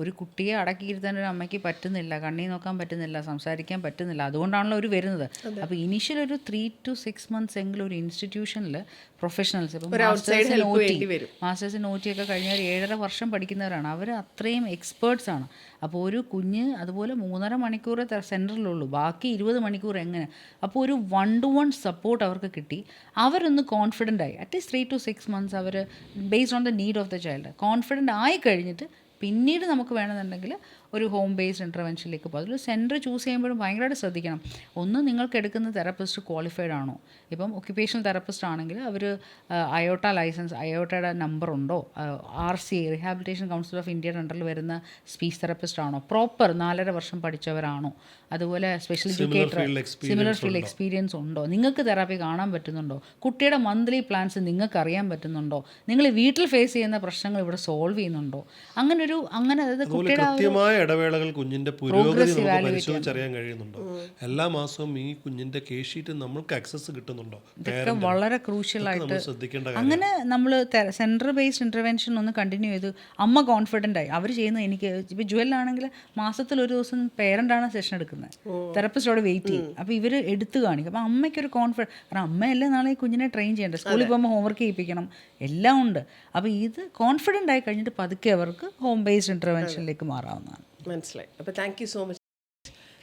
ഒരു കുട്ടിയെ അടക്കിയിരുത്താൻ ഒരു അമ്മയ്ക്ക് പറ്റുന്നില്ല, കണ്ണി നോക്കാൻ പറ്റുന്നില്ല, സംസാരിക്കാൻ പറ്റുന്നില്ല. അതുകൊണ്ടാണല്ലോ അവർ വരുന്നത്. അപ്പോൾ ഇനീഷ്യൽ ഒരു 3 to 6 months എങ്കിലും ഒരു ഇൻസ്റ്റിറ്റ്യൂഷനിൽ പ്രൊഫഷണൽസ്, ഇപ്പം മാസ്റ്റേഴ്സിന് OT ഒക്കെ കഴിഞ്ഞവർ 7.5 വർഷം പഠിക്കുന്നവരാണ്. അവർ അത്രയും എക്സ്പേർട്സ് ആണ്. അപ്പോൾ ഒരു കുഞ്ഞ് അതുപോലെ 3.5 മണിക്കൂർ സെൻറ്ററിലുള്ളൂ, ബാക്കി 20 മണിക്കൂർ എങ്ങനെ? അപ്പോൾ ഒരു 1-to-1 സപ്പോർട്ട് അവർക്ക് കിട്ടി. അവരൊന്ന് കോൺഫിഡൻ്റ് ആയി. അറ്റ്ലീസ്റ്റ് 3 to 6 months അവർ based on the need of the child confident ആയി കഴിഞ്ഞിട്ട് പിന്നീട് നമുക്ക് വേണമെന്നുണ്ടെങ്കിൽ ഒരു ഹോം ബേസ്ഡ് ഇൻ്റർവെൻഷനിലേക്ക് പോകും. അതിൽ സെൻറ്റർ ചൂസ് ചെയ്യുമ്പോഴും ഭയങ്കരമായിട്ട് ശ്രദ്ധിക്കണം. ഒന്ന്, നിങ്ങൾക്ക് എടുക്കുന്ന തെറപ്പിസ്റ്റ് ക്വാളിഫൈഡ് ആണോ? ഇപ്പം ഒക്യുപ്പേഷണൽ തെറപ്പിസ്റ്റ് ആണെങ്കിൽ അവർ അയോട്ട ലൈസൻസ്, അയോട്ടയുടെ നമ്പർ ഉണ്ടോ, RCA റീഹാബിലിറ്റേഷൻ കൗൺസിൽ ഓഫ് ഇന്ത്യയുടെ അണ്ടറിൽ വരുന്ന സ്പീച്ച് തെറപ്പിസ്റ്റ് ആണോ, പ്രോപ്പർ 4.5 വർഷം പഠിച്ചവരാണോ, അതുപോലെ special educator, similar field experience ഉണ്ടോ, നിങ്ങൾക്ക് തെറാപ്പി കാണാൻ പറ്റുന്നുണ്ടോ, കുട്ടിയുടെ മന്ത്ലി പ്ലാൻസ് നിങ്ങൾക്ക് അറിയാൻ പറ്റുന്നുണ്ടോ, നിങ്ങൾ വീട്ടിൽ ഫേസ് ചെയ്യുന്ന പ്രശ്നങ്ങൾ ഇവിടെ സോൾവ് ചെയ്യുന്നുണ്ടോ, അങ്ങനെ അതായത് കുട്ടിയുടെ ഇടവേളകൾ കുഞ്ഞിന്റെ പുരോഗതി നമുക്ക് പരിശോധിച്ചറിയാൻ കഴിയുന്നുണ്ടോ, എല്ലാ മാസവും ഈ കുഞ്ഞിന്റെ കേസ് ഷീറ്റ് നമ്മൾക്ക് ആക്സസ് കിട്ടുന്നുണ്ടോ, ഇതൊക്കെ വളരെ ക്രൂഷ്യലായിട്ട് ശ്രദ്ധിക്കേണ്ട. അങ്ങനെ നമ്മൾ സെൻറ്റർ ബേസ്ഡ് ഇൻ്റർവെൻഷൻ ഒന്ന് കണ്ടിന്യൂ ചെയ്തു. അമ്മ കോൺഫിഡൻ്റ് ആയി. അവർ ചെയ്യുന്നത് എനിക്ക് ഇപ്പോൾ ജുവലാണെങ്കിൽ മാസത്തിൽ ഒരു ദിവസം പേരൻ്റാണ് സെഷൻ എടുക്കുന്നത്, തെറപ്പിസ്റ്റോടെ വെയിറ്റ് ചെയ്യും. അപ്പോൾ ഇവർ എടുത്തു കാണിക്കും. അപ്പോൾ അമ്മയ്ക്കൊരു കോൺഫിഡൻസ്, കാരണം അമ്മയല്ലേ നാളെ ഈ കുഞ്ഞിനെ ട്രെയിൻ ചെയ്യേണ്ടത്, സ്കൂളിൽ പോകുമ്പോൾ ഹോംവർക്ക് ചെയ്യിപ്പിക്കണം, എല്ലാം ഉണ്ട്. അപ്പോൾ ഇത് കോൺഫിഡൻ്റ് ആയി കഴിഞ്ഞിട്ട് പതുക്കെ അവർക്ക് ഹോം ബേസ്ഡ് ഇൻ്റർവെൻഷനിലേക്ക് മാറാവുന്നതാണ്. മനസ്സിലായി. അപ്പോൾ താങ്ക് യു സോ മച്ച്.